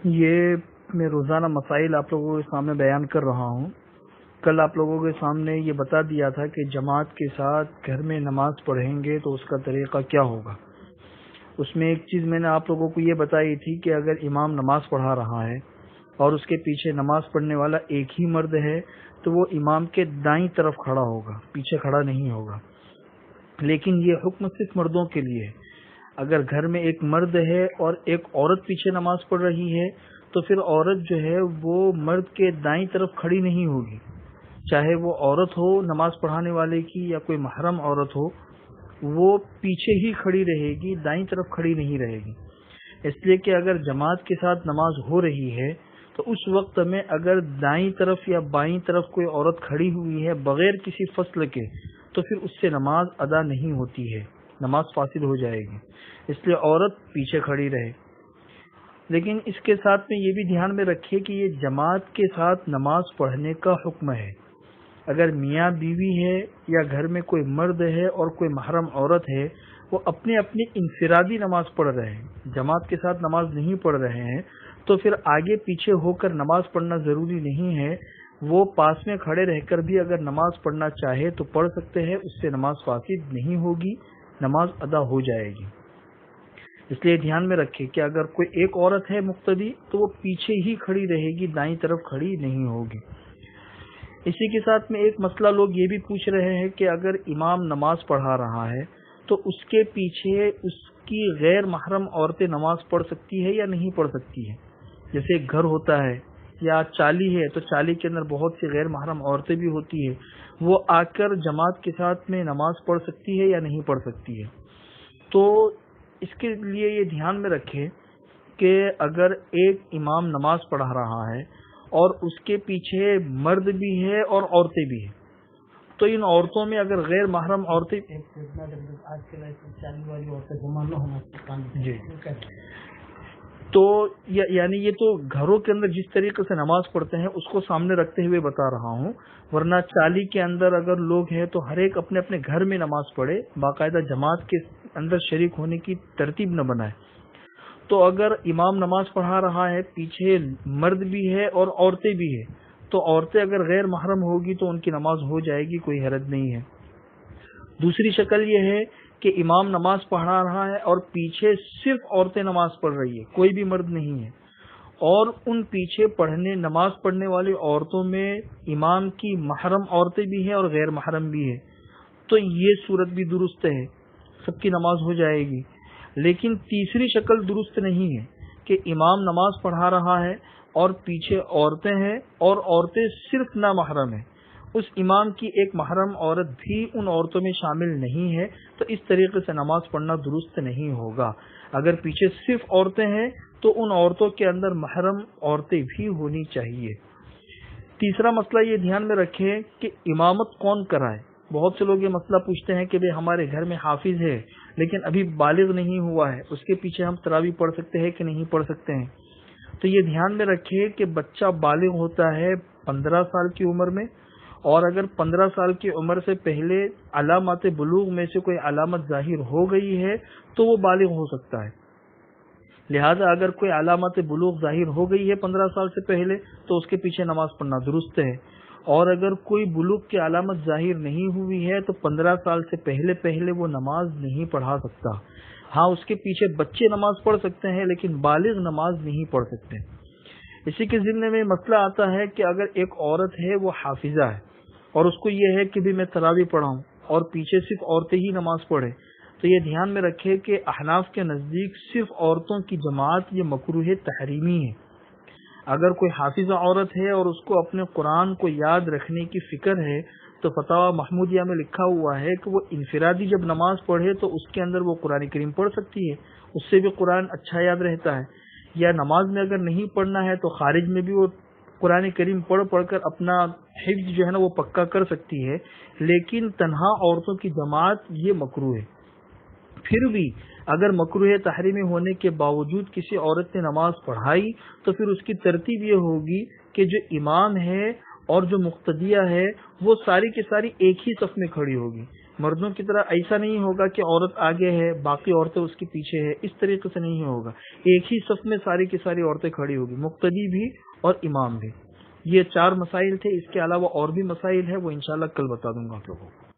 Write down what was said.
یہ میں روزانہ مسائل آپ لوگوں کے سامنے بیان کر رہا ہوں۔ کل آپ لوگوں کے سامنے یہ بتا دیا تھا کہ جماعت کے ساتھ گھر میں نماز پڑھیں گے تو اس کا طریقہ کیا ہوگا۔ اس میں ایک چیز میں نے آپ لوگوں کو یہ بتائی تھی کہ اگر امام نماز پڑھا رہا ہے اور اس کے پیچھے نماز پڑھنے والا ایک ہی مرد ہے تو وہ امام کے دائیں طرف کھڑا ہوگا، پیچھے کھڑا نہیں ہوگا۔ لیکن یہ حکم صرف مردوں کے لیے ہے۔ اگر گھر میں ایک مرد ہے اور ایک عورت پیچھے نماز پڑھ رہی ہے تو پھر عورت جو ہے وہ مرد کے دائیں طرف کھڑی نہیں ہوگی، چاہے وہ عورت ہو نماز پڑھانے والے کی یا کوئی محرم عورت ہو، وہ پیچھے ہی کھڑی رہے گی، دائیں طرف کھڑی نہیں رہے گی۔ اس لیے کہ اگر جماعت کے ساتھ نماز ہو رہی ہے تو اس وقت میں اگر دائیں طرف یا بائیں طرف کوئی عورت کھڑی ہوئی ہے بغیر کسی فصل کے تو پھر اس سے نماز ادا نہیں ہوتی ہے، نماز فاسد ہو جائے گی۔ اس لیے عورت پیچھے کھڑی رہے۔ لیکن اس کے ساتھ میں یہ بھی دھیان میں رکھیے کہ یہ جماعت کے ساتھ نماز پڑھنے کا حکم ہے۔ اگر میاں بیوی ہے یا گھر میں کوئی مرد ہے اور کوئی محرم عورت ہے، وہ اپنی اپنی انفرادی نماز پڑھ رہے ہیں، جماعت کے ساتھ نماز نہیں پڑھ رہے ہیں، تو پھر آگے پیچھے ہو کر نماز پڑھنا ضروری نہیں ہے۔ وہ پاس میں کھڑے رہ کر بھی اگر نماز پڑھنا چاہے تو پڑھ سکتے ہیں، اس سے نماز فاسد نہیں ہوگی، نماز ادا ہو جائے گی۔ اس لیے دھیان میں رکھیں کہ اگر کوئی ایک عورت ہے مقتدی تو وہ پیچھے ہی کھڑی رہے گی، دائیں طرف کھڑی نہیں ہوگی۔ اسی کے ساتھ میں ایک مسئلہ لوگ یہ بھی پوچھ رہے ہیں کہ اگر امام نماز پڑھا رہا ہے تو اس کے پیچھے اس کی غیر محرم عورتیں نماز پڑھ سکتی ہے یا نہیں پڑھ سکتی ہے۔ جیسے ایک گھر ہوتا ہے یا چالی ہے تو چالی کے اندر بہت سی غیر محرم عورتیں بھی ہوتی ہیں، وہ آ کر جماعت کے ساتھ میں نماز پڑھ سکتی ہے یا نہیں پڑھ سکتی ہے۔ تو اس کے لیے یہ دھیان میں رکھیں کہ اگر ایک امام نماز پڑھا رہا ہے اور اس کے پیچھے مرد بھی ہے اور عورتیں بھی ہیں، تو ان عورتوں میں اگر غیر محرم عورتیں جی تو یعنی یہ تو گھروں کے اندر جس طریقے سے نماز پڑھتے ہیں اس کو سامنے رکھتے ہوئے بتا رہا ہوں، ورنہ چالی کے اندر اگر لوگ ہیں تو ہر ایک اپنے اپنے گھر میں نماز پڑھے، باقاعدہ جماعت کے اندر شریک ہونے کی ترتیب نہ بنائے۔ تو اگر امام نماز پڑھا رہا ہے، پیچھے مرد بھی ہے اور عورتیں بھی ہیں، تو عورتیں اگر غیر محرم ہوگی تو ان کی نماز ہو جائے گی، کوئی حرج نہیں ہے۔ دوسری شکل یہ ہے کہ امام نماز پڑھا رہا ہے اور پیچھے صرف عورتیں نماز پڑھ رہی ہے، کوئی بھی مرد نہیں ہے، اور ان پیچھے نماز پڑھنے والی عورتوں میں امام کی محرم عورتیں بھی ہیں اور غیر محرم بھی ہیں، تو یہ صورت بھی درست ہے، سب کی نماز ہو جائے گی۔ لیکن تیسری شکل درست نہیں ہے کہ امام نماز پڑھا رہا ہے اور پیچھے عورتیں ہیں اور عورتیں صرف نامحرم ہیں، اس امام کی ایک محرم عورت بھی ان عورتوں میں شامل نہیں ہے، تو اس طریقے سے نماز پڑھنا درست نہیں ہوگا۔ اگر پیچھے صرف عورتیں ہیں تو ان عورتوں کے اندر محرم عورتیں بھی ہونی چاہیے۔ تیسرا مسئلہ یہ دھیان میں رکھیں کہ امامت کون کرائے۔ بہت سے لوگ یہ مسئلہ پوچھتے ہیں کہ بھئی ہمارے گھر میں حافظ ہے لیکن ابھی بالغ نہیں ہوا ہے، اس کے پیچھے ہم تراویح پڑھ سکتے ہیں کہ نہیں پڑھ سکتے ہیں۔ تو یہ دھیان میں رکھیے کہ بچہ بالغ ہوتا ہے 15 سال کی عمر میں، اور اگر 15 سال کی عمر سے پہلے علامات بلوغ میں سے کوئی علامت ظاہر ہو گئی ہے تو وہ بالغ ہو سکتا ہے۔ لہذا اگر کوئی علامات بلوغ ظاہر ہو گئی ہے 15 سال سے پہلے تو اس کے پیچھے نماز پڑھنا درست ہے، اور اگر کوئی بلوغ کی علامت ظاہر نہیں ہوئی ہے تو 15 سال سے پہلے وہ نماز نہیں پڑھا سکتا۔ ہاں، اس کے پیچھے بچے نماز پڑھ سکتے ہیں لیکن بالغ نماز نہیں پڑھ سکتے۔ اسی کے ضمن میں مسئلہ آتا ہے کہ اگر ایک عورت ہے وہ حافظہ ہے اور اس کو یہ ہے کہ بھی میں تراویح پڑھاؤں اور پیچھے صرف عورتیں ہی نماز پڑھے، تو یہ دھیان میں رکھے کہ احناف کے نزدیک صرف عورتوں کی جماعت یہ مکروہ تحریمی ہے۔ اگر کوئی حافظہ عورت ہے اور اس کو اپنے قرآن کو یاد رکھنے کی فکر ہے تو فتاوی محمودیہ میں لکھا ہوا ہے کہ وہ انفرادی جب نماز پڑھے تو اس کے اندر وہ قرآن کریم پڑھ سکتی ہے، اس سے بھی قرآن اچھا یاد رہتا ہے۔ یا نماز میں اگر نہیں پڑھنا ہے تو خارج میں بھی وہ قرآن کریم پڑھ کر اپنا حفظ جو ہے نا وہ پکا کر سکتی ہے، لیکن تنہا عورتوں کی جماعت یہ مکروہ ہے۔ پھر بھی اگر مکروہ تحریمی ہونے کے باوجود کسی عورت نے نماز پڑھائی تو پھر اس کی ترتیب یہ ہوگی کہ جو امام ہے اور جو مقتدیہ ہے وہ ساری کی ساری ایک ہی صف میں کھڑی ہوگی، مردوں کی طرح ایسا نہیں ہوگا کہ عورت آگے ہے باقی عورتیں اس کے پیچھے ہے، اس طریقے سے نہیں ہوگا، ایک ہی صف میں ساری کی ساری عورتیں کھڑی ہوگی، مقتدی بھی اور امام بھی۔ یہ 4 مسائل تھے، اس کے علاوہ اور بھی مسائل ہیں، وہ انشاءاللہ کل بتا دوں گا آپ لوگوں کو۔